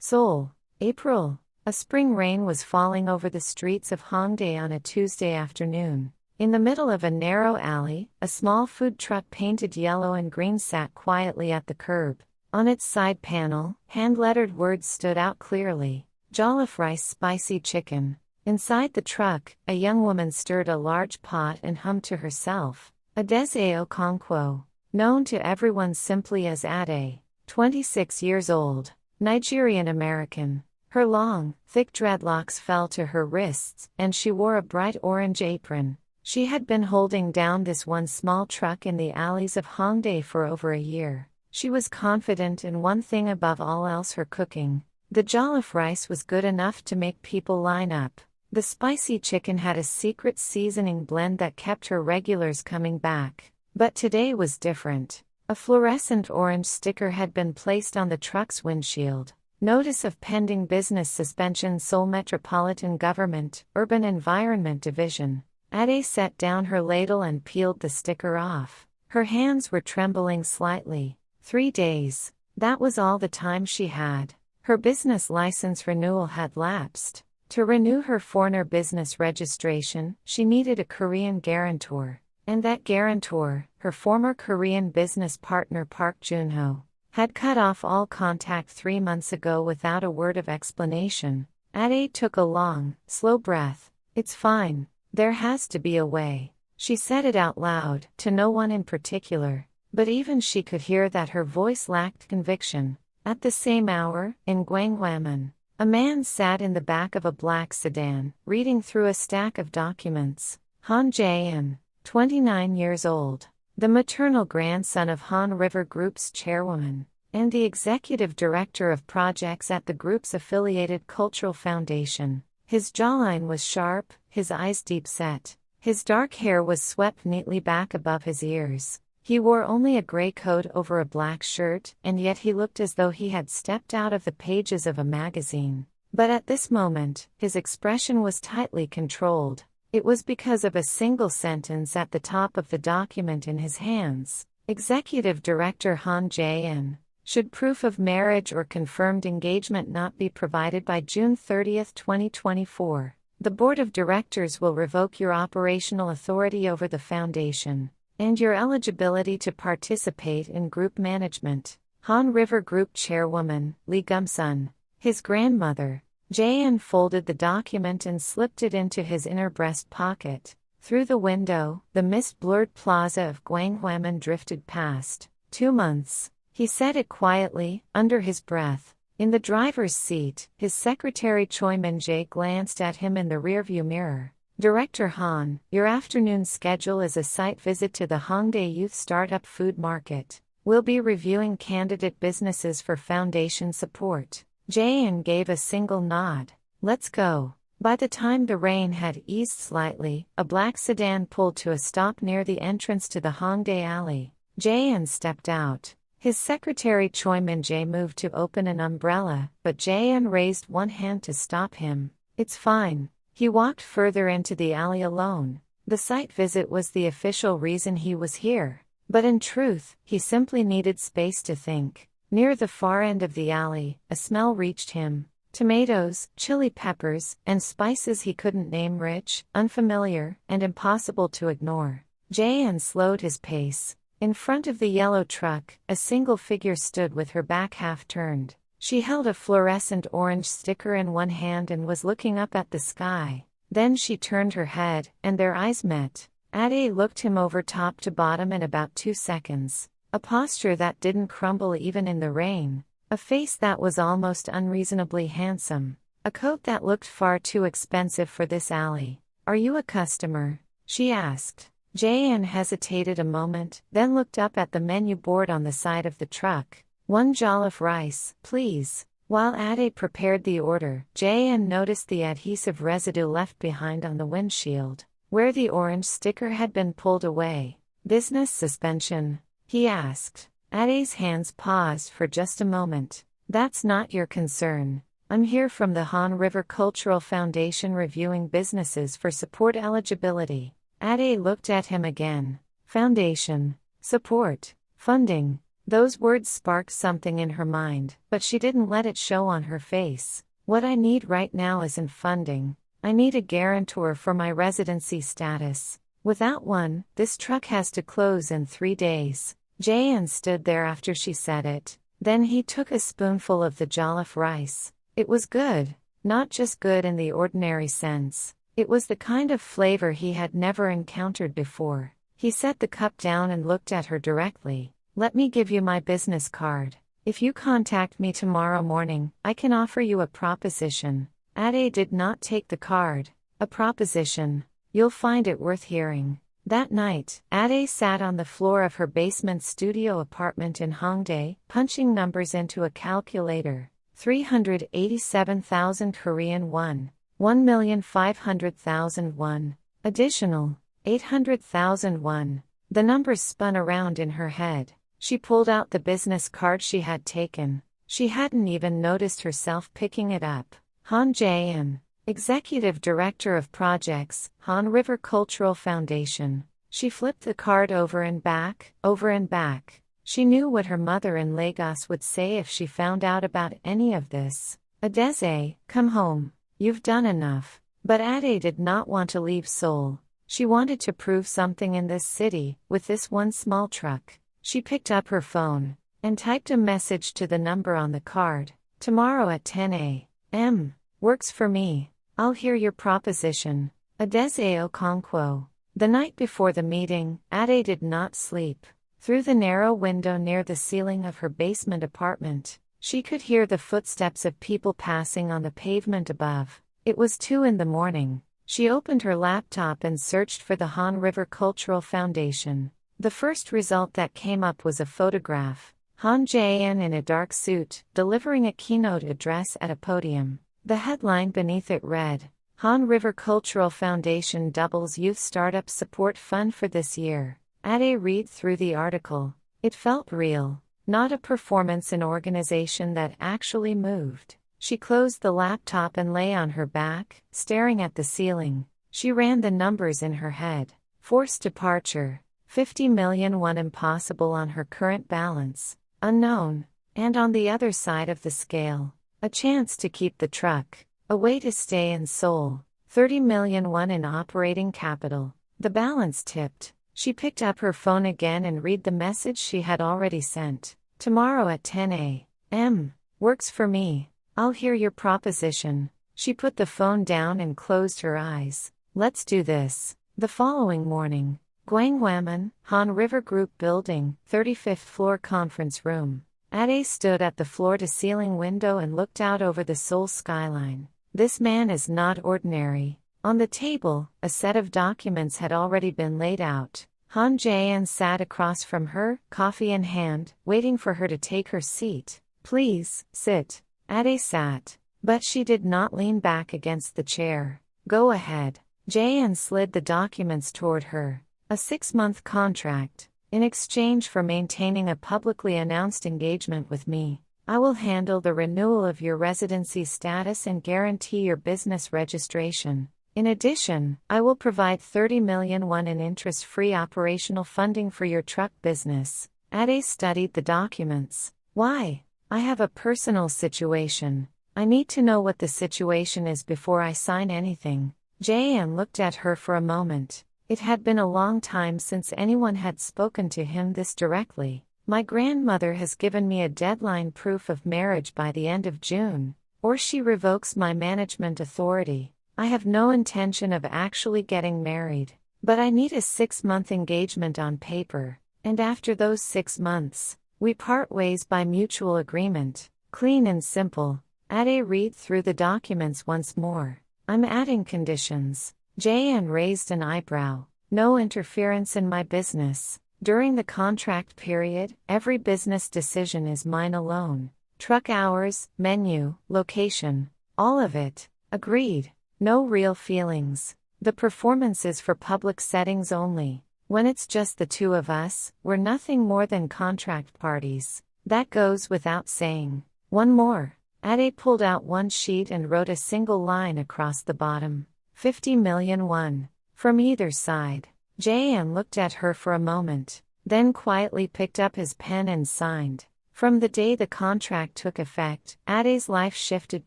Seoul, April. A spring rain was falling over the streets of Hongdae on a Tuesday afternoon. In the middle of a narrow alley, a small food truck painted yellow and green sat quietly at the curb. On its side panel, hand-lettered words stood out clearly: jollof rice, spicy chicken. Inside the truck, a young woman stirred a large pot and hummed to herself. Adaeze Okonkwo, known to everyone simply as Adaeze, 26 years old, Nigerian-American. Her long, thick dreadlocks fell to her wrists, and she wore a bright orange apron. She had been holding down this one small truck in the alleys of Hongdae for over a year. She was confident in one thing above all else: her cooking. The jollof rice was good enough to make people line up. The spicy chicken had a secret seasoning blend that kept her regulars coming back. But today was different. A fluorescent orange sticker had been placed on the truck's windshield. Notice of pending business suspension, Seoul Metropolitan Government, Urban Environment Division. Adaeze set down her ladle and peeled the sticker off. Her hands were trembling slightly. 3 days. That was all the time she had. Her business license renewal had lapsed. To renew her foreigner business registration, she needed a Korean guarantor. And that guarantor, her former Korean business partner Park Junho, had cut off all contact 3 months ago without a word of explanation. Adaeze took a long, slow breath. It's fine. There has to be a way. She said it out loud, to no one in particular. But even she could hear that her voice lacked conviction. At the same hour, in Gwanghwamun, a man sat in the back of a black sedan, reading through a stack of documents. Jaeyun, 29 years old, the maternal grandson of Han River Group's chairwoman, and the executive director of projects at the group's affiliated cultural foundation. His jawline was sharp, his eyes deep-set. His dark hair was swept neatly back above his ears. He wore only a gray coat over a black shirt, and yet he looked as though he had stepped out of the pages of a magazine. But at this moment, his expression was tightly controlled. It was because of a single sentence at the top of the document in his hands. Executive Director Han Jaeyun. Should proof of marriage or confirmed engagement not be provided by June 30, 2024, the Board of Directors will revoke your operational authority over the foundation and your eligibility to participate in group management. Han River Group Chairwoman, Lee Gumsun. His grandmother. Jaeyun folded the document and slipped it into his inner breast pocket. Through the window, the mist-blurred plaza of Gwanghwamun drifted past. 2 months. He said it quietly, under his breath. In the driver's seat, his secretary Choi Min-jae glanced at him in the rearview mirror. Director Han, your afternoon schedule is a site visit to the Hongdae Youth Startup Food Market. We'll be reviewing candidate businesses for foundation support. Jaeyun gave a single nod. Let's go. By the time the rain had eased slightly, a black sedan pulled to a stop near the entrance to the Hongdae alley. Jaeyun stepped out. His secretary Choi Min-jae moved to open an umbrella, but Jaeyun raised one hand to stop him. It's fine. He walked further into the alley alone. The site visit was the official reason he was here. But in truth, he simply needed space to think. Near the far end of the alley, a smell reached him. Tomatoes, chili peppers, and spices he couldn't name, rich, unfamiliar, and impossible to ignore. Jaeyun slowed his pace. In front of the yellow truck, a single figure stood with her back half turned. She held a fluorescent orange sticker in one hand and was looking up at the sky. Then she turned her head, and their eyes met. Adaeze looked him over top to bottom in about 2 seconds. A posture that didn't crumble even in the rain. A face that was almost unreasonably handsome. A coat that looked far too expensive for this alley. Are you a customer? She asked. Jaeyun hesitated a moment, then looked up at the menu board on the side of the truck. 1 jollof rice, please. While Adaeze prepared the order, Jaeyun noticed the adhesive residue left behind on the windshield, where the orange sticker had been pulled away. Business suspension? He asked. Adaze's hands paused for just a moment. That's not your concern. I'm here from the Han River Cultural Foundation reviewing businesses for support eligibility. Adaeze looked at him again. Foundation. Support. Funding. Those words sparked something in her mind, but she didn't let it show on her face. What I need right now isn't funding. I need a guarantor for my residency status. Without one, this truck has to close in 3 days. Jaeyun stood there after she said it. Then he took a spoonful of the jollof rice. It was good. Not just good in the ordinary sense. It was the kind of flavor he had never encountered before. He set the cup down and looked at her directly. Let me give you my business card. If you contact me tomorrow morning, I can offer you a proposition. Adaeze did not take the card. A proposition. You'll find it worth hearing. That night, Adaeze sat on the floor of her basement studio apartment in Hongdae, punching numbers into a calculator. 387,000 Korean won. 1,500,000 won. Additional. 800,000 won. The numbers spun around in her head. She pulled out the business card she had taken. She hadn't even noticed herself picking it up. Han Jaeyun, Executive Director of Projects, Han River Cultural Foundation. She flipped the card over and back, over and back. She knew what her mother in Lagos would say if she found out about any of this. Adaeze, come home. You've done enough. But Adaeze did not want to leave Seoul. She wanted to prove something in this city, with this one small truck. She picked up her phone and typed a message to the number on the card. Tomorrow at 10 a.m. Works for me. I'll hear your proposition. Adaeze Okonkwo. The night before the meeting, Adaeze did not sleep. Through the narrow window near the ceiling of her basement apartment, she could hear the footsteps of people passing on the pavement above. It was 2 a.m. She opened her laptop and searched for the Han River Cultural Foundation. The first result that came up was a photograph. Han Jaeyun in a dark suit, delivering a keynote address at a podium. The headline beneath it read, Han River Cultural Foundation doubles Youth Startup Support Fund for this year. Adaeze read through the article. It felt real, not a performance in organization that actually moved. She closed the laptop and lay on her back, staring at the ceiling. She ran the numbers in her head. Forced departure. 50 million won impossible on her current balance. Unknown. And on the other side of the scale, a chance to keep the truck. A way to stay in Seoul. 30 million won in operating capital. The balance tipped. She picked up her phone again and read the message she had already sent. Tomorrow at 10 a.m. Works for me. I'll hear your proposition. She put the phone down and closed her eyes. Let's do this. The following morning. Gwanghwamun, Han River Group Building, 35th floor conference room. Adaeze stood at the floor-to-ceiling window and looked out over the Seoul skyline. This man is not ordinary. On the table, a set of documents had already been laid out. Han Jaeyun sat across from her, coffee in hand, waiting for her to take her seat. Please, sit. Adaeze sat. But she did not lean back against the chair. Go ahead. Jaeyun slid the documents toward her. A 6-month contract. In exchange for maintaining a publicly announced engagement with me, I will handle the renewal of your residency status and guarantee your business registration. In addition, I will provide 30 million won in interest-free operational funding for your truck business. Adaeze studied the documents. Why? I have a personal situation. I need to know what the situation is before I sign anything. Jaeyun looked at her for a moment. It had been a long time since anyone had spoken to him this directly. My grandmother has given me a deadline proof of marriage by the end of June, or she revokes my management authority. I have no intention of actually getting married, but I need a 6-month engagement on paper, and after those 6 months, we part ways by mutual agreement. Clean and simple. Adaeze read through the documents once more. I'm adding conditions. Jaeyun raised an eyebrow. No interference in my business. During the contract period, every business decision is mine alone. Truck hours, menu, location, all of it. Agreed. No real feelings. The performance is for public settings only. When it's just the two of us, we're nothing more than contract parties. That goes without saying. One more. Adaeze pulled out one sheet and wrote a single line across the bottom. 50 million won. From either side. Jaeyun looked at her for a moment. then quietly picked up his pen and signed. From the day the contract took effect, Adae's life shifted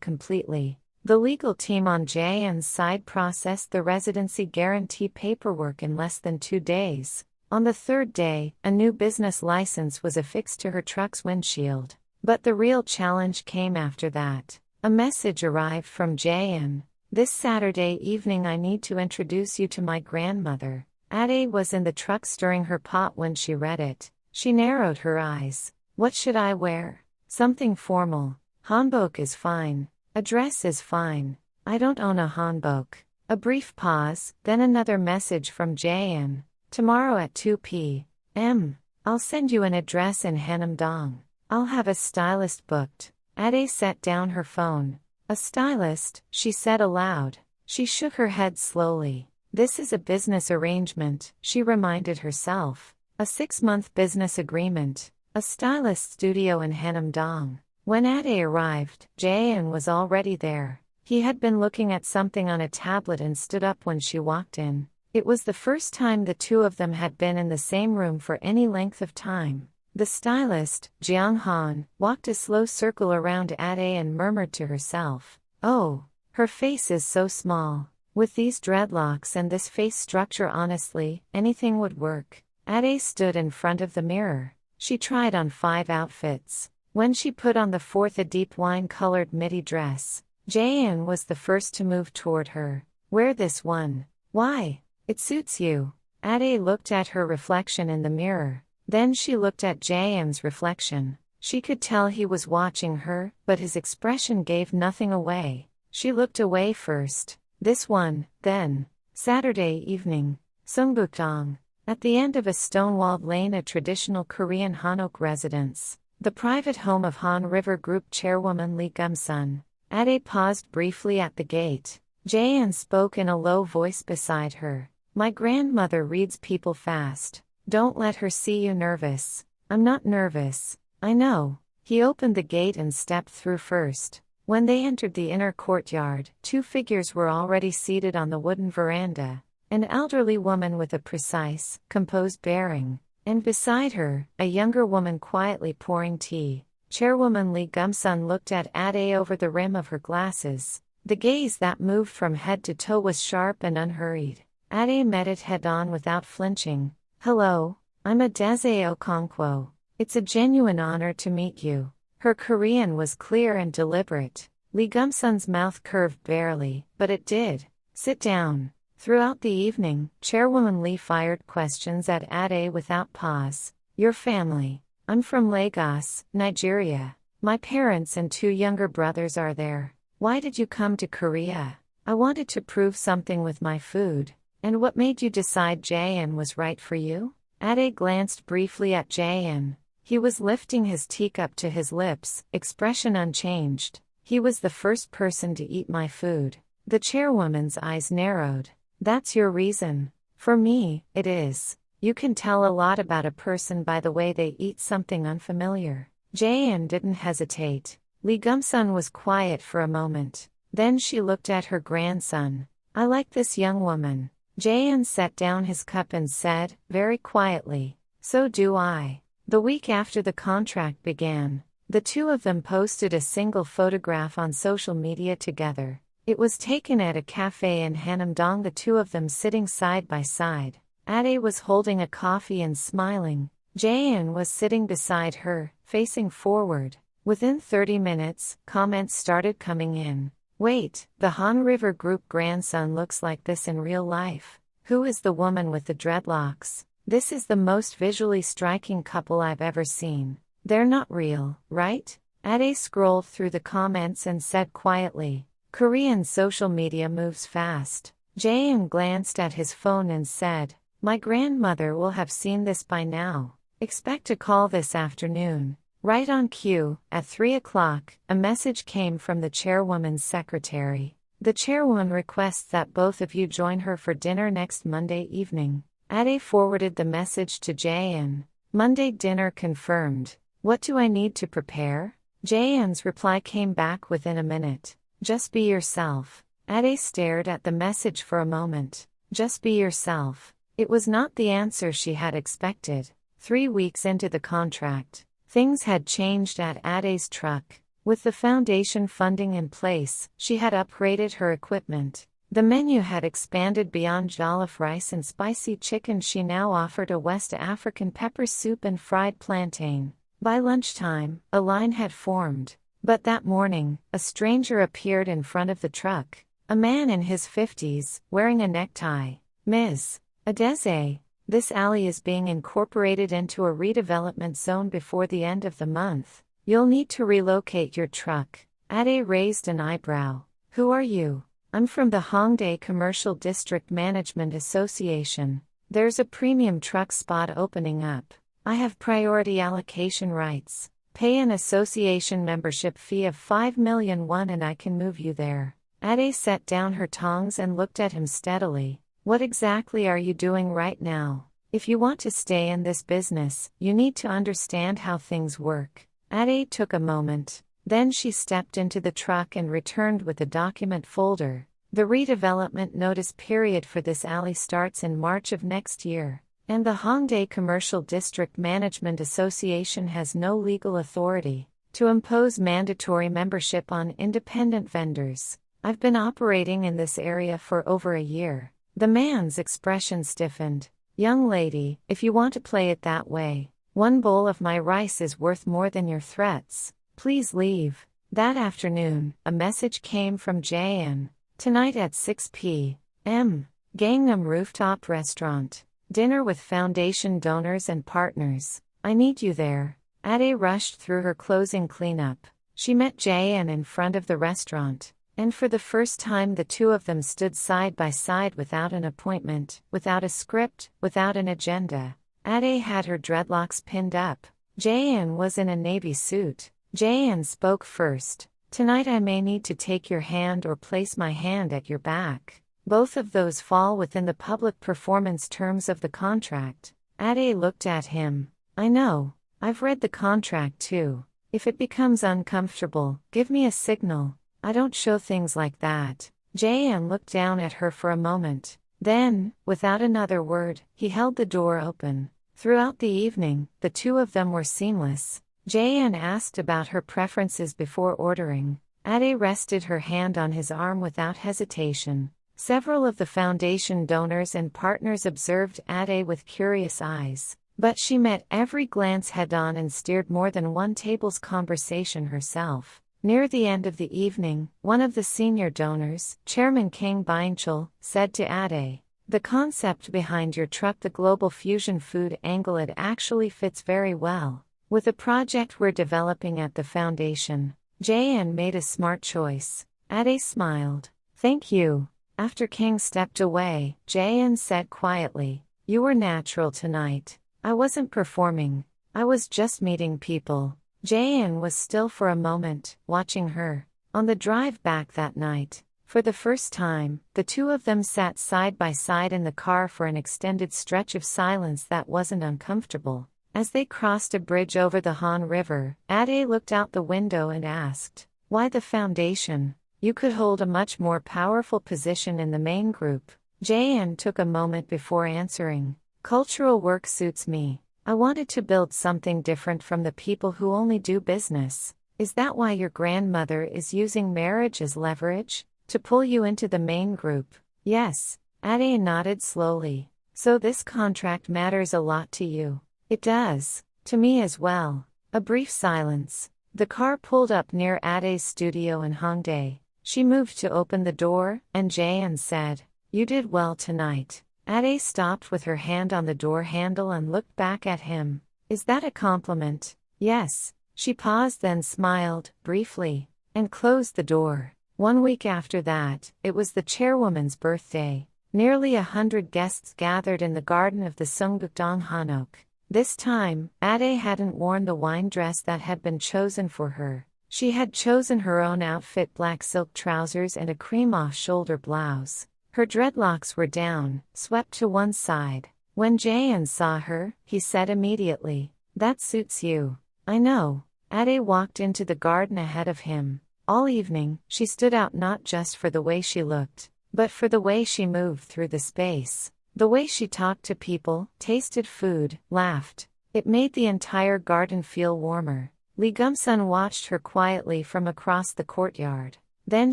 completely. The legal team on Jaeyun's side processed the residency guarantee paperwork in less than 2 days. On the third day, a new business license was affixed to her truck's windshield. But the real challenge came after that. A message arrived from Jaeyun. "This Saturday evening I need to introduce you to my grandmother." Adaeze was in the truck stirring her pot when she read it. She narrowed her eyes. "What should I wear?" "Something formal. Hanbok is fine. A dress is fine. I don't own a hanbok." A brief pause, then another message from Jaeyun. "Tomorrow at 2 p.m. I'll send you an address in Hongdae. I'll have a stylist booked." Adaeze set down her phone. "A stylist," she said aloud. She shook her head slowly. "This is a business arrangement," she reminded herself. "A 6-month business agreement. A stylist studio in Hongdae." When Adaeze arrived, Jaeyun was already there. He had been looking at something on a tablet and stood up when she walked in. It was the first time the two of them had been in the same room for any length of time. The stylist, Jeong-han, walked a slow circle around Adaeze and murmured to herself, "Oh, her face is so small. With these dreadlocks and this face structure, honestly, anything would work." Adaeze stood in front of the mirror. She tried on 5 outfits. When she put on the 4th, a deep wine-colored midi dress, Jaeyun was the first to move toward her. "Wear this one." "Why?" "It suits you." Adaeze looked at her reflection in the mirror. Then she looked at Jaeyun's reflection. She could tell he was watching her, but his expression gave nothing away. She looked away first. "This one, then." Saturday evening. Sungbukdong. At the end of a stone-walled lane, a traditional Korean Hanok residence. The private home of Han River Group chairwoman Lee Gum-sun. Adaeze paused briefly at the gate. Jaeyun spoke in a low voice beside her. "My grandmother reads people fast. Don't let her see you nervous." "I'm not nervous. I know." He opened the gate and stepped through first. When they entered the inner courtyard, 2 figures were already seated on the wooden veranda. An elderly woman with a precise, composed bearing, and beside her, a younger woman quietly pouring tea. Chairwoman Lee Gum-sun looked at Adaeze over the rim of her glasses. The gaze that moved from head to toe was sharp and unhurried. Adaeze met it head-on without flinching. "Hello, I'm Adaeze Okonkwo. It's a genuine honor to meet you." Her Korean was clear and deliberate. Lee Gum-sun's mouth curved barely, but it did. "Sit down." Throughout the evening, Chairwoman Lee fired questions at Adaeze without pause. "Your family?" "I'm from Lagos, Nigeria. My parents and 2 younger brothers are there." "Why did you come to Korea?" "I wanted to prove something with my food." "And what made you decide Jaeyun was right for you?" Adaeze glanced briefly at Jaeyun. He was lifting his teacup to his lips, expression unchanged. "He was the first person to eat my food." The chairwoman's eyes narrowed. "That's your reason?" "For me, it is. You can tell a lot about a person by the way they eat something unfamiliar." Jaeyun didn't hesitate. Lee Gum-sun was quiet for a moment. Then she looked at her grandson. "I like this young woman." Jaeyun set down his cup and said, very quietly, "So do I." The week after the contract began, the two of them posted a single photograph on social media together. It was taken at a cafe in Hongdae, the two of them sitting side by side. Adaeze was holding a coffee and smiling. Jaeyun was sitting beside her, facing forward. Within 30 minutes, comments started coming in. "Wait, the Han River Group grandson looks like this in real life. Who is the woman with the dreadlocks? This is the most visually striking couple I've ever seen. They're not real, right?" Adaeze scrolled through the comments and said quietly, "Korean social media moves fast." Jaeyun glanced at his phone and said, "My grandmother will have seen this by now. Expect a call this afternoon." Right on cue, at 3 o'clock, a message came from the chairwoman's secretary. "The chairwoman requests that both of you join her for dinner next Monday evening." Adaeze forwarded the message to Jaeyun. "Monday dinner confirmed. What do I need to prepare?" Jaeyun's reply came back within a minute. "Just be yourself." Adaeze stared at the message for a moment. Just be yourself. It was not the answer she had expected. 3 weeks into the contract, things had changed at Adae's truck. With the foundation funding in place, she had upgraded her equipment. The menu had expanded beyond jollof rice and spicy chicken. She now offered a West African pepper soup and fried plantain. By lunchtime, a line had formed. But that morning, a stranger appeared in front of the truck. A man in his 50s, wearing a necktie. "Ms. Adaeze, this alley is being incorporated into a redevelopment zone before the end of the month. You'll need to relocate your truck." Adaeze raised an eyebrow. "Who are you?" "I'm from the Hongdae Commercial District Management Association. There's a premium truck spot opening up. I have priority allocation rights. Pay an association membership fee of 5,000,000 won and I can move you there." Adaeze set down her tongs and looked at him steadily. "What exactly are you doing right now? If you want to stay in this business, you need to understand how things work." Adaeze took a moment. Then she stepped into the truck and returned with a document folder. "The redevelopment notice period for this alley starts in March of next year, and the Hongdae Commercial District Management Association has no legal authority to impose mandatory membership on independent vendors. I've been operating in this area for over a year." The man's expression stiffened. "Young lady, if you want to play it that way, one bowl of my rice is worth more than your threats. Please leave." That afternoon, a message came from Jaeyun. "Tonight at 6 p.m. Gangnam Rooftop Restaurant. Dinner with foundation donors and partners. I need you there." Adaeze rushed through her closing cleanup. She met Jaeyun in front of the restaurant. And for the first time the two of them stood side by side without an appointment, without a script, without an agenda. Adaeze had her dreadlocks pinned up. Jaeyun was in a navy suit. Jaeyun spoke first. "Tonight I may need to take your hand or place my hand at your back. Both of those fall within the public performance terms of the contract." Adaeze looked at him. "I know. I've read the contract too. If it becomes uncomfortable, give me a signal. I don't show things like that." Jaeyun looked down at her for a moment. Then, without another word, he held the door open. Throughout the evening, the two of them were seamless. Jaeyun asked about her preferences before ordering. Adaeze rested her hand on his arm without hesitation. Several of the foundation donors and partners observed Adaeze with curious eyes, but she met every glance head-on and steered more than one table's conversation herself. Near the end of the evening, one of the senior donors, Chairman Kang Byung-chul, said to Adaeze, "The concept behind your truck, the global fusion food angle, it actually fits very well with the project we're developing at the foundation." Jaeyun made a smart choice. Adaeze smiled. "Thank you." After Kang stepped away, Jaeyun said quietly, "You were natural tonight. I wasn't performing. I was just meeting people." Jaeyun was still for a moment, watching her. On the drive back that night, for the first time, the two of them sat side by side in the car for an extended stretch of silence that wasn't uncomfortable. As they crossed a bridge over the Han River, Adaeze looked out the window and asked, "Why the foundation? You could hold a much more powerful position in the main group." Jaeyun took a moment before answering. "Cultural work suits me. I wanted to build something different from the people who only do business." "Is that why your grandmother is using marriage as leverage? To pull you into the main group?" "Yes." Adaeze nodded slowly. "So this contract matters a lot to you?" "It does. To me as well." A brief silence. The car pulled up near Adaeze's studio in Hongdae. She moved to open the door, and Jaeyun said, "You did well tonight." Adaeze stopped with her hand on the door handle and looked back at him. "Is that a compliment?" "Yes." She paused, then smiled, briefly, and closed the door. 1 week after that, it was the chairwoman's birthday. Nearly 100 guests gathered in the garden of the Sunggukdong Hanok. This time, Adaeze hadn't worn the wine dress that had been chosen for her. She had chosen her own outfit: black silk trousers and a cream off-shoulder blouse. Her dreadlocks were down, swept to one side. When Jaeyun saw her, he said immediately, "That suits you." "I know." Adaeze walked into the garden ahead of him. All evening, she stood out not just for the way she looked, but for the way she moved through the space. The way she talked to people, tasted food, laughed. It made the entire garden feel warmer. Lee Gumsun watched her quietly from across the courtyard. Then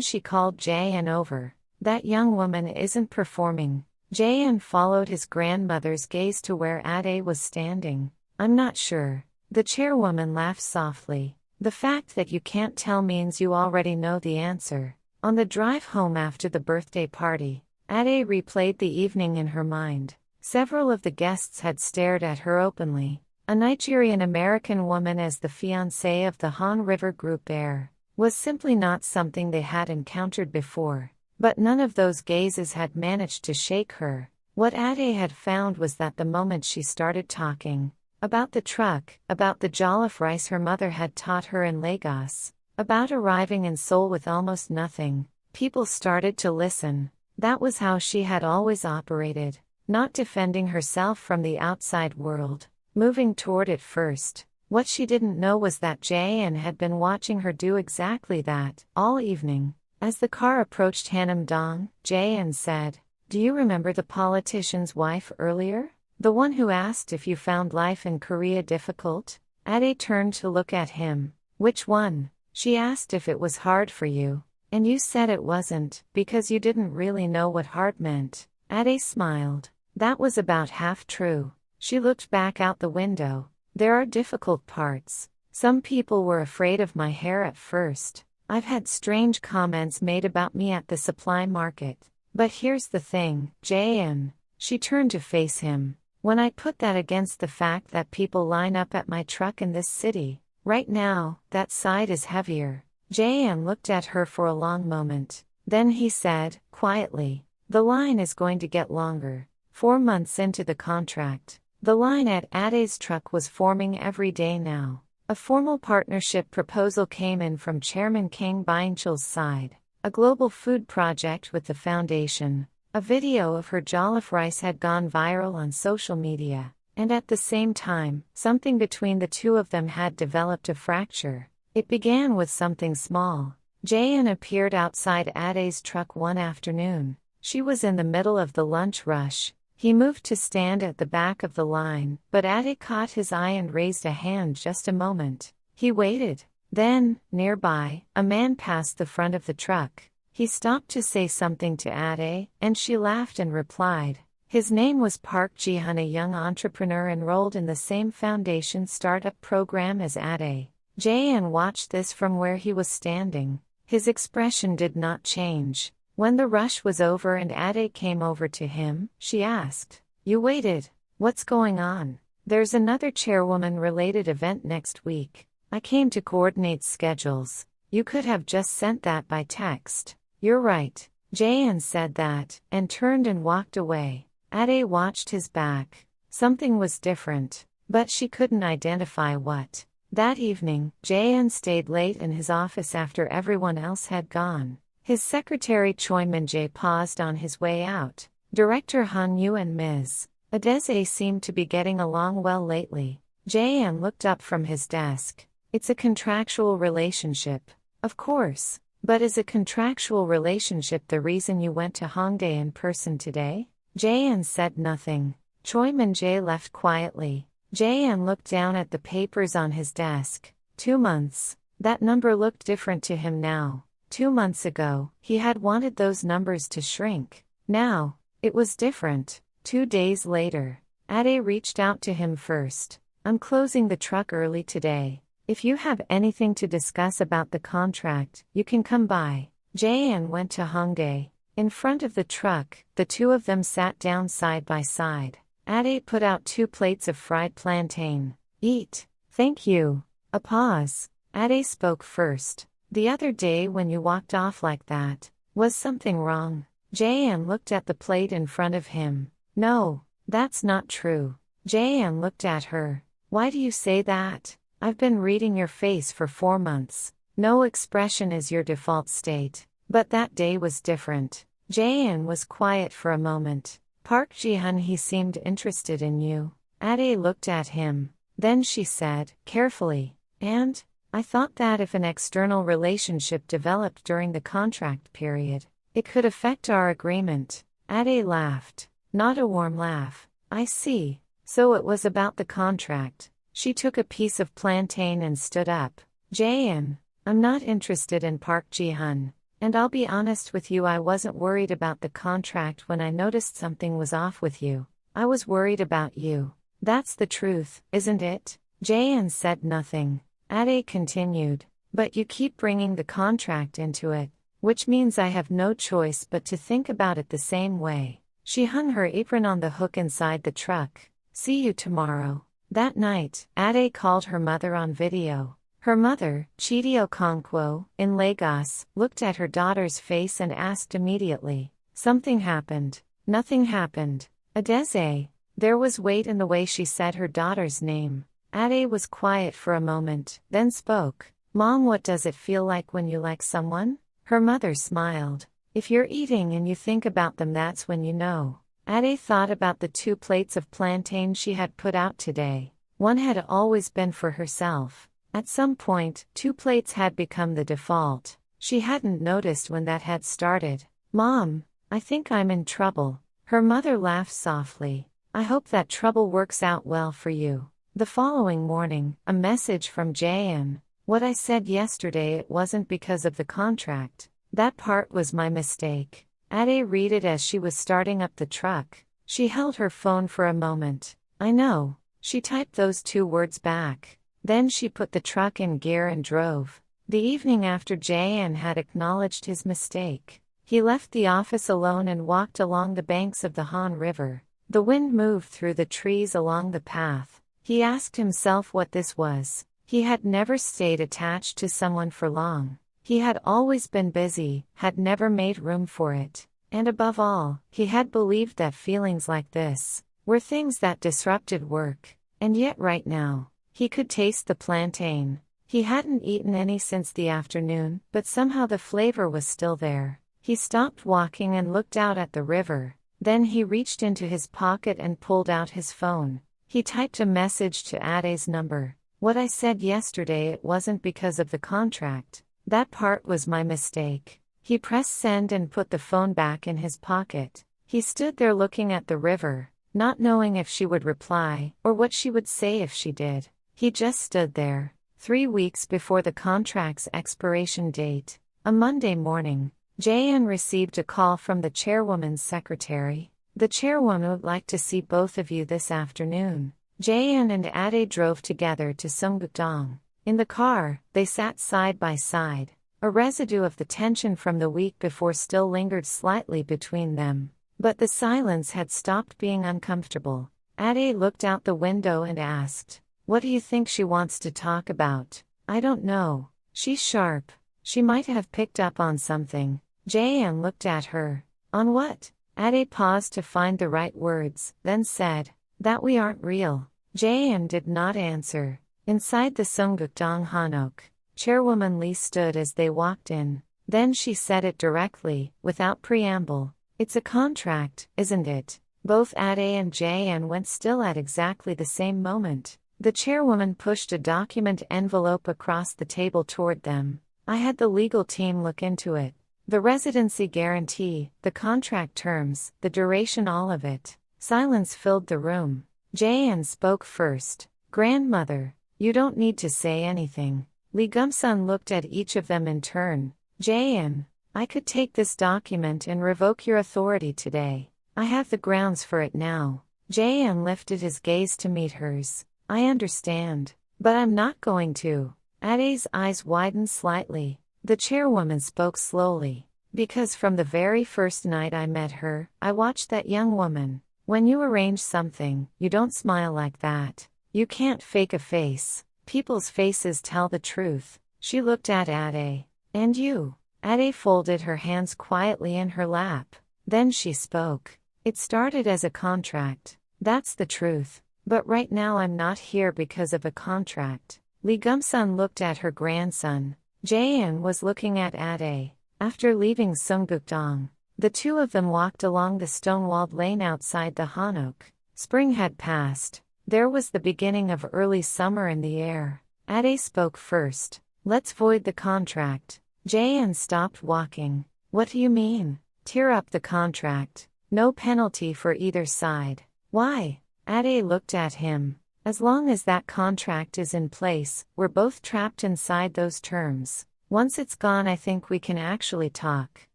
she called Jaeyun over. That young woman isn't performing. Jaeyun followed his grandmother's gaze to where Adaeze was standing. I'm not sure. The chairwoman laughed softly. The fact that you can't tell means you already know the answer. On the drive home after the birthday party, Adaeze replayed the evening in her mind. Several of the guests had stared at her openly. A Nigerian-American woman as the fiancée of the Han River Group heir was simply not something they had encountered before. But none of those gazes had managed to shake her. What Adaeze had found was that the moment she started talking about the truck, about the jollof rice her mother had taught her in Lagos, about arriving in Seoul with almost nothing, people started to listen. That was how she had always operated, not defending herself from the outside world, moving toward it first. What she didn't know was that Jaeyun had been watching her do exactly that all evening. As the car approached Hanam-dong, Jaeyun said, "Do you remember the politician's wife earlier? The one who asked if you found life in Korea difficult?" Adaeze turned to look at him. "Which one?" "She asked if it was hard for you. And you said it wasn't, because you didn't really know what hard meant." Adaeze smiled. That was about half true. She looked back out the window. "There are difficult parts. Some people were afraid of my hair at first. I've had strange comments made about me at the supply market. But here's the thing, Jaeyun." She turned to face him. "When I put that against the fact that people line up at my truck in this city, right now, that side is heavier." Jaeyun looked at her for a long moment. Then he said, quietly, "The line is going to get longer." 4 months into the contract, the line at Adaeze's truck was forming every day now. A formal partnership proposal came in from Chairman Kang Byung-chul's side, a global food project with the foundation. A video of her jollof rice had gone viral on social media, and at the same time, something between the two of them had developed a fracture. It began with something small. Jaeyun appeared outside Adaeze's truck one afternoon. She was in the middle of the lunch rush. He moved to stand at the back of the line, but Adaeze caught his eye and raised a hand just a moment. He waited. Then, nearby, a man passed the front of the truck. He stopped to say something to Adaeze, and she laughed and replied. His name was Park Ji-hun, a young entrepreneur enrolled in the same foundation startup program as Adaeze. Jaeyun watched this from where he was standing. His expression did not change. When the rush was over and Adaeze came over to him, she asked, "You waited. What's going on?" "There's another chairwoman-related event next week. I came to coordinate schedules. You could have just sent that by text." "You're right." Jaeyun said that, and turned and walked away. Adaeze watched his back. Something was different, but she couldn't identify what. That evening, Jaeyun stayed late in his office after everyone else had gone. His secretary Choi Min-jae paused on his way out. Director Han Yu and Ms. Adaeze seemed to be getting along well lately. Jaeyun looked up from his desk. "It's a contractual relationship." "Of course. But is a contractual relationship the reason you went to Hongdae in person today?" Jaeyun said nothing. Choi Min-jae left quietly. Jaeyun looked down at the papers on his desk. 2 months. That number looked different to him now. 2 months ago, he had wanted those numbers to shrink. Now, it was different. 2 days later, Adaeze reached out to him first. "I'm closing the truck early today. If you have anything to discuss about the contract, you can come by." Jaeyun went to Hongdae. In front of the truck, the two of them sat down side by side. Adaeze put out 2 plates of fried plantain. "Eat." "Thank you." A pause. Adaeze spoke first. "The other day when you walked off like that, was something wrong?" Jaeyun looked at the plate in front of him. "No, that's not true." Jaeyun looked at her. "Why do you say that? I've been reading your face for 4 months. No expression is your default state. But that day was different." Jaeyun was quiet for a moment. "Park Ji-hun, he seemed interested in you." Adaeze looked at him. Then she said, carefully, "And? I thought that if an external relationship developed during the contract period, it could affect our agreement." Adaeze laughed. Not a warm laugh. "I see. So it was about the contract. She took a piece of plantain and stood up. Jaeyun, I'm not interested in Park Ji-hun. And I'll be honest with you, I wasn't worried about the contract when I noticed something was off with you. I was worried about you. That's the truth, isn't it? Jaeyun said nothing. Adaeze continued. But you keep bringing the contract into it, which means I have no choice but to think about it the same way. She hung her apron on the hook inside the truck. See you tomorrow. That night, Adaeze called her mother on video. Her mother, Chidi Okonkwo, in Lagos, looked at her daughter's face and asked immediately, "Something happened." Nothing happened. Adaeze. There was weight in the way she said her daughter's name. Adaeze was quiet for a moment, then spoke. "Mom, what does it feel like when you like someone?" Her mother smiled. "If you're eating and you think about them, that's when you know." Adaeze thought about the 2 plates of plantain she had put out today. One had always been for herself. At some point, 2 plates had become the default. She hadn't noticed when that had started. "Mom, I think I'm in trouble." Her mother laughed softly. "I hope that trouble works out well for you." The following morning, a message from Jaeyun. "What I said yesterday, it wasn't because of the contract. That part was my mistake." Adaeze read it as she was starting up the truck. She held her phone for a moment. "I know." She typed those 2 words back. Then she put the truck in gear and drove. The evening after Jaeyun had acknowledged his mistake, he left the office alone and walked along the banks of the Han River. The wind moved through the trees along the path. He asked himself what this was. He had never stayed attached to someone for long. He had always been busy, had never made room for it. And above all, he had believed that feelings like this were things that disrupted work. And yet right now, he could taste the plantain. He hadn't eaten any since the afternoon, but somehow the flavor was still there. He stopped walking and looked out at the river. Then he reached into his pocket and pulled out his phone. He typed a message to Adaze's number. "What I said yesterday, it wasn't because of the contract. That part was my mistake." He pressed send and put the phone back in his pocket. He stood there looking at the river, not knowing if she would reply, or what she would say if she did. He just stood there. 3 weeks before the contract's expiration date, a Monday morning, Jaeyun received a call from the chairwoman's secretary. "The chairwoman would like to see both of you this afternoon." Jaeyun and Adaeze drove together to Seonggukdong. In the car, they sat side by side. A residue of the tension from the week before still lingered slightly between them. But the silence had stopped being uncomfortable. Adaeze looked out the window and asked, "What do you think she wants to talk about?" "I don't know. She's sharp. She might have picked up on something." Jaeyun looked at her. "On what?" Adaeze paused to find the right words, then said, "That we aren't real." Jaeyun did not answer. Inside the Seonggukdong Hanok, Chairwoman Lee stood as they walked in. Then she said it directly, without preamble. "It's a contract, isn't it?" Both Adaeze and Jaeyun went still at exactly the same moment. The chairwoman pushed a document envelope across the table toward them. "I had the legal team look into it. The residency guarantee, the contract terms, the duration, all of it." Silence filled the room. Jaeyun spoke first. "Grandmother, you don't need to say anything." Lee Gumsun looked at each of them in turn. "Jaeyun, I could take this document and revoke your authority today. I have the grounds for it now." Jaeyun lifted his gaze to meet hers. "I understand. But I'm not going to." Adaze's eyes widened slightly. The chairwoman spoke slowly. "Because from the very first night I met her, I watched that young woman. When you arrange something, you don't smile like that. You can't fake a face. People's faces tell the truth." She looked at Adaeze. "And you?" Adaeze folded her hands quietly in her lap. Then she spoke. "It started as a contract. That's the truth. But right now I'm not here because of a contract." Lee Gumsun looked at her grandson. Jaeyun was looking at Adaeze. After leaving Seonggukdong, the 2 of them walked along the stone-walled lane outside the Hanok. Spring had passed. There was the beginning of early summer in the air. Adaeze spoke first. "Let's void the contract." Jaeyun stopped walking. "What do you mean?" "Tear up the contract. No penalty for either side." "Why?" Adaeze looked at him. As long as that contract is in place, we're both trapped inside those terms. Once it's gone, I think we can actually talk.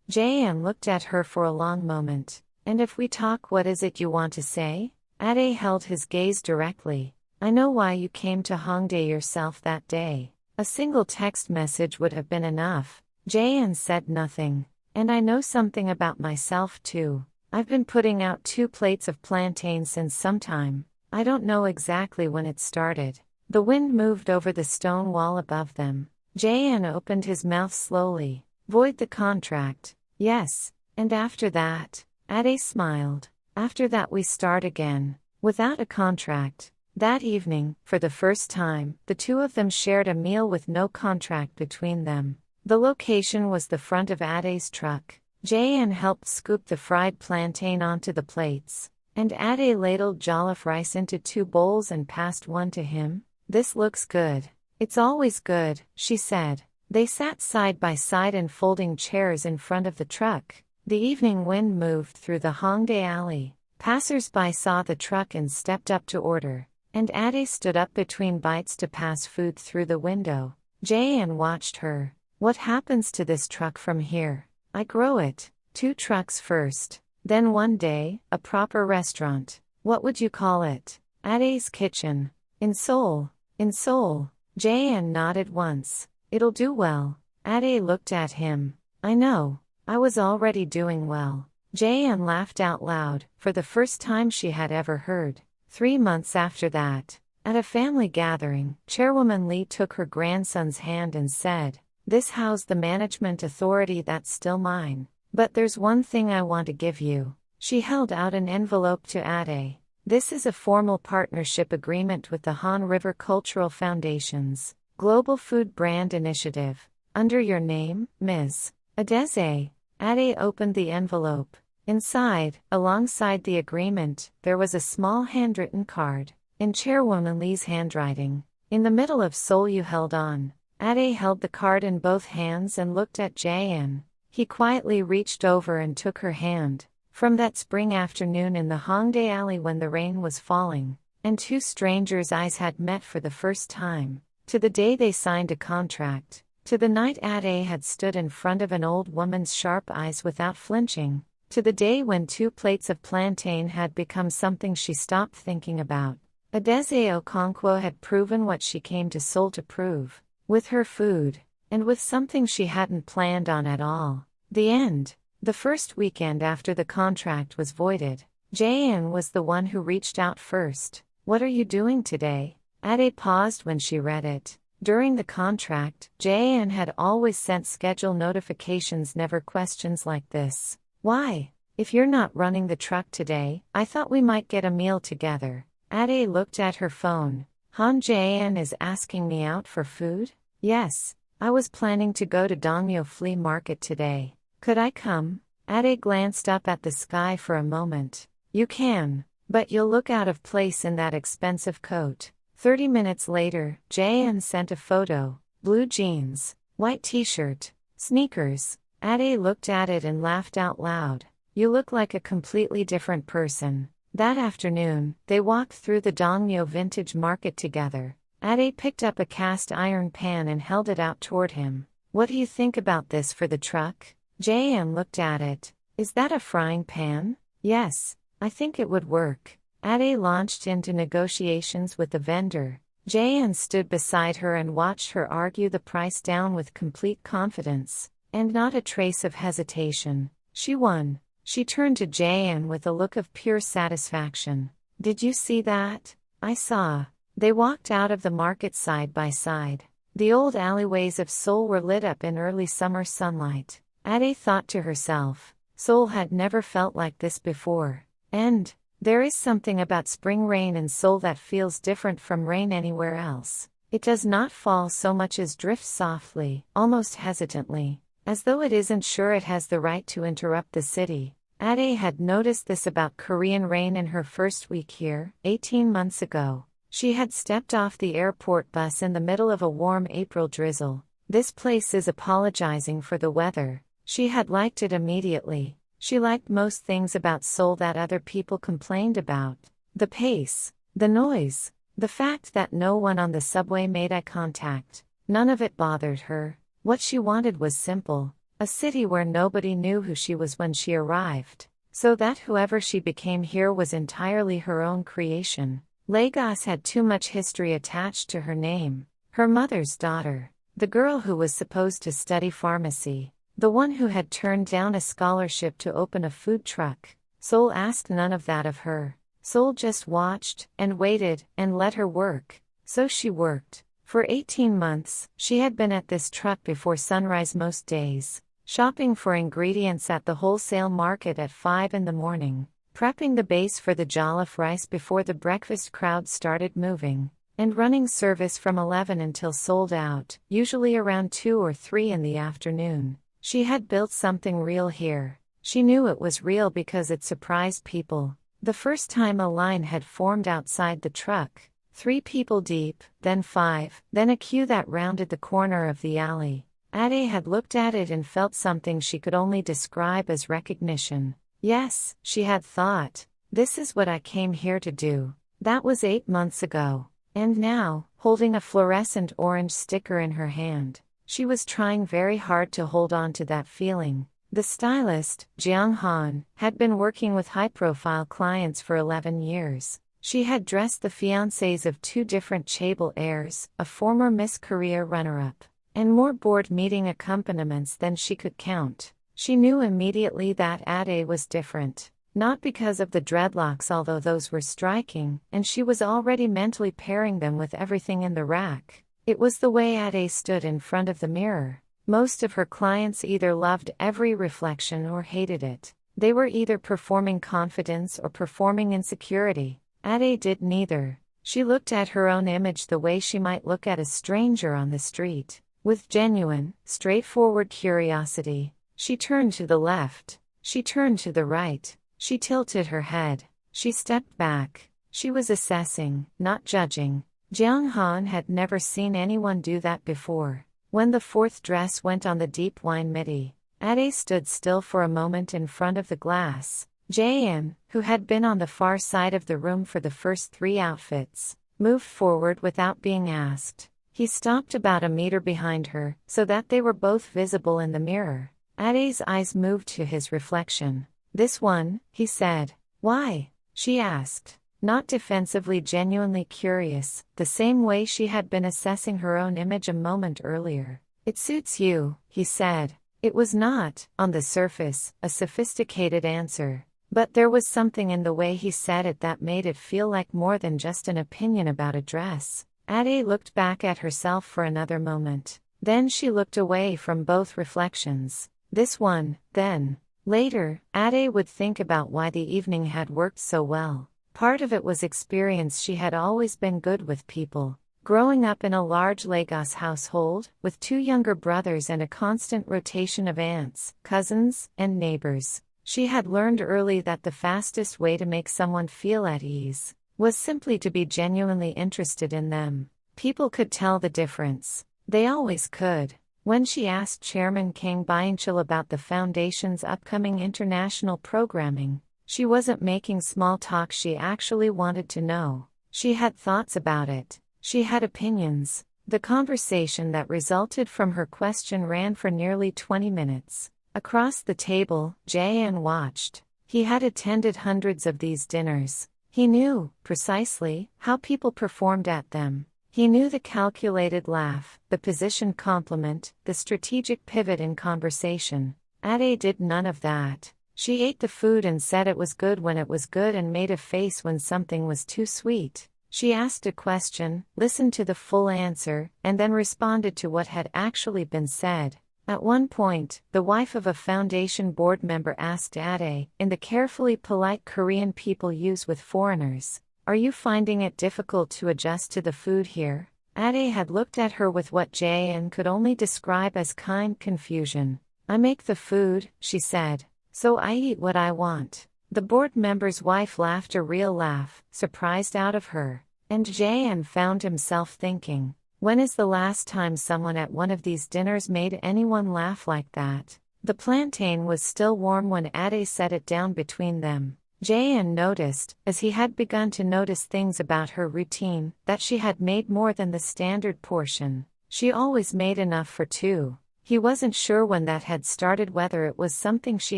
Jaeyun looked at her for a long moment. And if we talk, what is it you want to say? Adaeze held his gaze directly. I know why you came to Hongdae yourself that day. A single text message would have been enough. Jaeyun said nothing. And I know something about myself too. I've been putting out 2 plates of plantain since some time. I don't know exactly when it started. The wind moved over the stone wall above them. Jaeyun opened his mouth slowly. Void the contract. Yes. And after that? Adaeze smiled. After that we start again. Without a contract. That evening, for the first time, the two of them shared a meal with no contract between them. The location was the front of Adaze's truck. Jaeyun helped scoop the fried plantain onto the plates. And Adaeze ladled jollof rice into 2 bowls and passed one to him. This looks good. It's always good, she said. They sat side by side in folding chairs in front of the truck. The evening wind moved through the Hongdae alley. Passers-by saw the truck and stepped up to order. And Adaeze stood up between bites to pass food through the window. Jaeyun watched her. What happens to this truck from here? I grow it. 2 trucks first. Then one day, a proper restaurant. What would you call it? Adaze's kitchen. In Seoul. In Seoul. Jaeyun nodded once. It'll do well. Adaeze looked at him. I know. I was already doing well. Jaeyun laughed out loud, for the first time she had ever heard. 3 months after that, at a family gathering, Chairwoman Lee took her grandson's hand and said, "This housed the management authority that's still mine. But there's one thing I want to give you." She held out an envelope to Adaeze. This is a formal partnership agreement with the Han River Cultural Foundation's Global Food Brand Initiative. Under your name, Ms. Adaeze. Adaeze opened the envelope. Inside, alongside the agreement, there was a small handwritten card, in Chairwoman Lee's handwriting. In the middle of Seoul you held on. Adaeze held the card in both hands and looked at Jaeyun. He quietly reached over and took her hand. From that spring afternoon in the Hongdae alley when the rain was falling, and 2 strangers' eyes had met for the first time, to the day they signed a contract, to the night Adaeze had stood in front of an old woman's sharp eyes without flinching, to the day when 2 plates of plantain had become something she stopped thinking about. Adaeze Okonkwo had proven what she came to Seoul to prove, with her food, and with something she hadn't planned on at all. The end. The first weekend after the contract was voided, Jaeyun was the one who reached out first. What are you doing today? Adaeze paused when she read it. During the contract, Jaeyun had always sent schedule notifications, never questions like this. Why? If you're not running the truck today, I thought we might get a meal together. Adaeze looked at her phone. Han Jaeyun is asking me out for food? Yes. I was planning to go to Dongmyo Flea Market today. Could I come? Adaeze glanced up at the sky for a moment. You can, but you'll look out of place in that expensive coat. 30 minutes later, Jaeyun sent a photo. Blue jeans, white t-shirt, sneakers. Adaeze looked at it and laughed out loud. You look like a completely different person. That afternoon, they walked through the Dongmyo Vintage Market together. Adaeze picked up a cast iron pan and held it out toward him. What do you think about this for the truck? Jaeyun looked at it. Is that a frying pan? Yes, I think it would work. Adaeze launched into negotiations with the vendor. Jaeyun stood beside her and watched her argue the price down with complete confidence, and not a trace of hesitation. She won. She turned to Jaeyun with a look of pure satisfaction. Did you see that? I saw. They walked out of the market side by side. The old alleyways of Seoul were lit up in early summer sunlight. Adaeze thought to herself, Seoul had never felt like this before. And there is something about spring rain in Seoul that feels different from rain anywhere else. It does not fall so much as drifts softly, almost hesitantly, as though it isn't sure it has the right to interrupt the city. Adaeze had noticed this about Korean rain in her first week here, 18 months ago. She had stepped off the airport bus in the middle of a warm April drizzle. This place is apologizing for the weather. She had liked it immediately. She liked most things about Seoul that other people complained about. The pace, the noise, the fact that no one on the subway made eye contact, none of it bothered her. What she wanted was simple: a city where nobody knew who she was when she arrived, so that whoever she became here was entirely her own creation. Lagos had too much history attached to her name. Her mother's daughter, the girl who was supposed to study pharmacy, the one who had turned down a scholarship to open a food truck. Seoul asked none of that of her. Seoul just watched, and waited, and let her work. So she worked. For 18 months, she had been at this truck before sunrise most days, shopping for ingredients at the wholesale market at 5 in the morning, prepping the base for the jollof rice before the breakfast crowd started moving, and running service from 11 until sold out, usually around 2 or 3 in the afternoon. She had built something real here. She knew it was real because it surprised people. The first time a line had formed outside the truck, 3 people deep, then 5, then a queue that rounded the corner of the alley. Adaeze had looked at it and felt something she could only describe as recognition. Yes, she had thought, this is what I came here to do. That was 8 months ago. And now, holding a fluorescent orange sticker in her hand, she was trying very hard to hold on to that feeling. The stylist, Jaeyun, had been working with high-profile clients for 11 years. She had dressed the fiancés of 2 different Chaebol heirs, a former Miss Korea runner-up, and more board meeting accompaniments than she could count. She knew immediately that Adaeze was different. Not because of the dreadlocks, although those were striking, and she was already mentally pairing them with everything in the rack. It was the way Adaeze stood in front of the mirror. Most of her clients either loved every reflection or hated it. They were either performing confidence or performing insecurity. Adaeze did neither. She looked at her own image the way she might look at a stranger on the street, with genuine, straightforward curiosity. She turned to the left. She turned to the right. She tilted her head. She stepped back. She was assessing, not judging. Jaeyun had never seen anyone do that before. When the 4th dress went on the deep wine midi, Adaeze stood still for a moment in front of the glass. Jaeyun, who had been on the far side of the room for the first 3 outfits, moved forward without being asked. He stopped about a meter behind her, so that they were both visible in the mirror. Adaze's eyes moved to his reflection. "This one," he said. "Why?" she asked. Not defensively, genuinely curious, the same way she had been assessing her own image a moment earlier. "It suits you," he said. It was not, on the surface, a sophisticated answer, but there was something in the way he said it that made it feel like more than just an opinion about a dress. Adaeze looked back at herself for another moment. Then she looked away from both reflections. This one, then. Later, Adaeze would think about why the evening had worked so well. Part of it was experience. She had always been good with people. Growing up in a large Lagos household, with 2 younger brothers and a constant rotation of aunts, cousins, and neighbors, she had learned early that the fastest way to make someone feel at ease was simply to be genuinely interested in them. People could tell the difference. They always could. When she asked Chairman Kang Byung-chul about the Foundation's upcoming international programming, she wasn't making small talk. She actually wanted to know. She had thoughts about it. She had opinions. The conversation that resulted from her question ran for nearly 20 minutes. Across the table, Jaeyun watched. He had attended hundreds of these dinners. He knew, precisely, how people performed at them. He knew the calculated laugh, the positioned compliment, the strategic pivot in conversation. Adaeze did none of that. She ate the food and said it was good when it was good and made a face when something was too sweet. She asked a question, listened to the full answer, and then responded to what had actually been said. At one point, the wife of a foundation board member asked Adaeze, in the carefully polite Korean people use with foreigners, "Are you finding it difficult to adjust to the food here?" Adaeze had looked at her with what Jaeyun could only describe as kind confusion. "I make the food," she said. "So I eat what I want." The board member's wife laughed a real laugh, surprised out of her. And Jaeyun found himself thinking, when is the last time someone at one of these dinners made anyone laugh like that? The plantain was still warm when Adaeze set it down between them. Jaeyun noticed, as he had begun to notice things about her routine, that she had made more than the standard portion. She always made enough for two. He wasn't sure when that had started, whether it was something she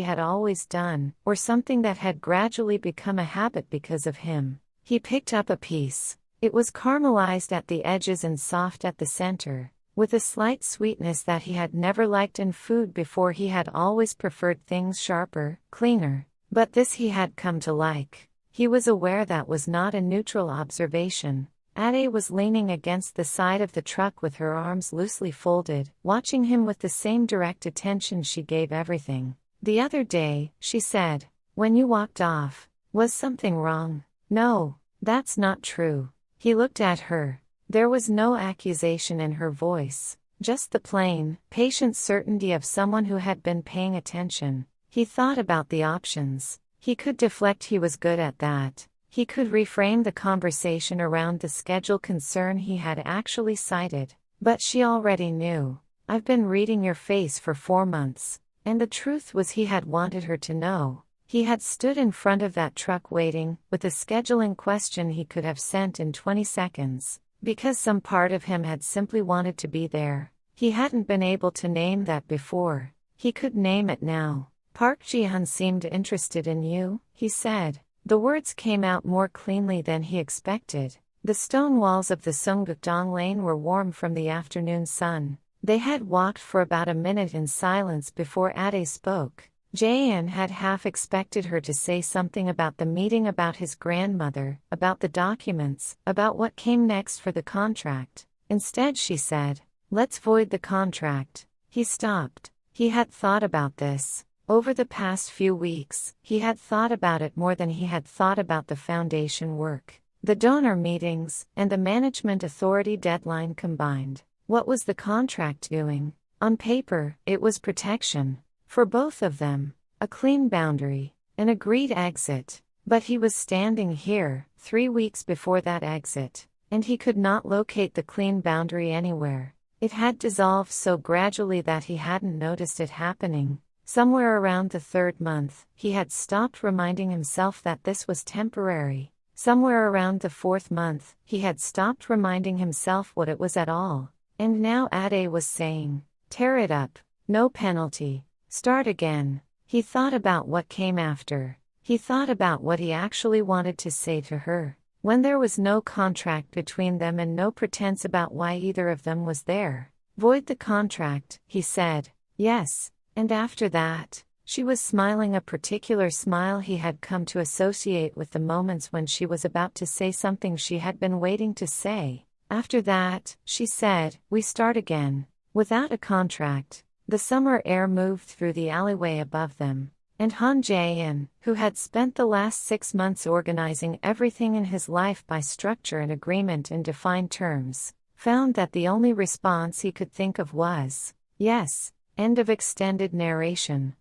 had always done, or something that had gradually become a habit because of him. He picked up a piece. It was caramelized at the edges and soft at the center, with a slight sweetness that he had never liked in food before. He had always preferred things sharper, cleaner. But this he had come to like. He was aware that was not a neutral observation. Adaeze was leaning against the side of the truck with her arms loosely folded, watching him with the same direct attention she gave everything. "The other day," she said, "when you walked off, was something wrong?" "No, that's not true." He looked at her. There was no accusation in her voice, just the plain, patient certainty of someone who had been paying attention. He thought about the options. He could deflect, he was good at that. He could reframe the conversation around the schedule concern he had actually cited. But she already knew. "I've been reading your face for 4 months. And the truth was, he had wanted her to know. He had stood in front of that truck waiting, with a scheduling question he could have sent in 20 seconds. Because some part of him had simply wanted to be there. He hadn't been able to name that before. He could name it now. "Park Ji-hun seemed interested in you," he said. The words came out more cleanly than he expected. The stone walls of the Sunggukdong lane were warm from the afternoon sun. They had walked for about a minute in silence before Adaeze spoke. Jaeyun had half expected her to say something about the meeting, about his grandmother, about the documents, about what came next for the contract. Instead she said, "Let's void the contract." He stopped. He had thought about this. Over the past few weeks, he had thought about it more than he had thought about the foundation work, the donor meetings, and the management authority deadline combined. What was the contract doing? On paper, it was protection. For both of them. A clean boundary. An agreed exit. But he was standing here, 3 weeks before that exit, and he could not locate the clean boundary anywhere. It had dissolved so gradually that he hadn't noticed it happening. Somewhere around the 3rd month, he had stopped reminding himself that this was temporary. Somewhere around the 4th month, he had stopped reminding himself what it was at all. And now Adaeze was saying, "Tear it up. No penalty. Start again." He thought about what came after. He thought about what he actually wanted to say to her. When there was no contract between them and no pretense about why either of them was there. "Void the contract," he said. "Yes. And after that," she was smiling, a particular smile he had come to associate with the moments when she was about to say something she had been waiting to say. "After that," she said, "we start again. Without a contract." The summer air moved through the alleyway above them. And Hongdae, who had spent the last 6 months organizing everything in his life by structure and agreement in defined terms, found that the only response he could think of was, "Yes." End of extended narration.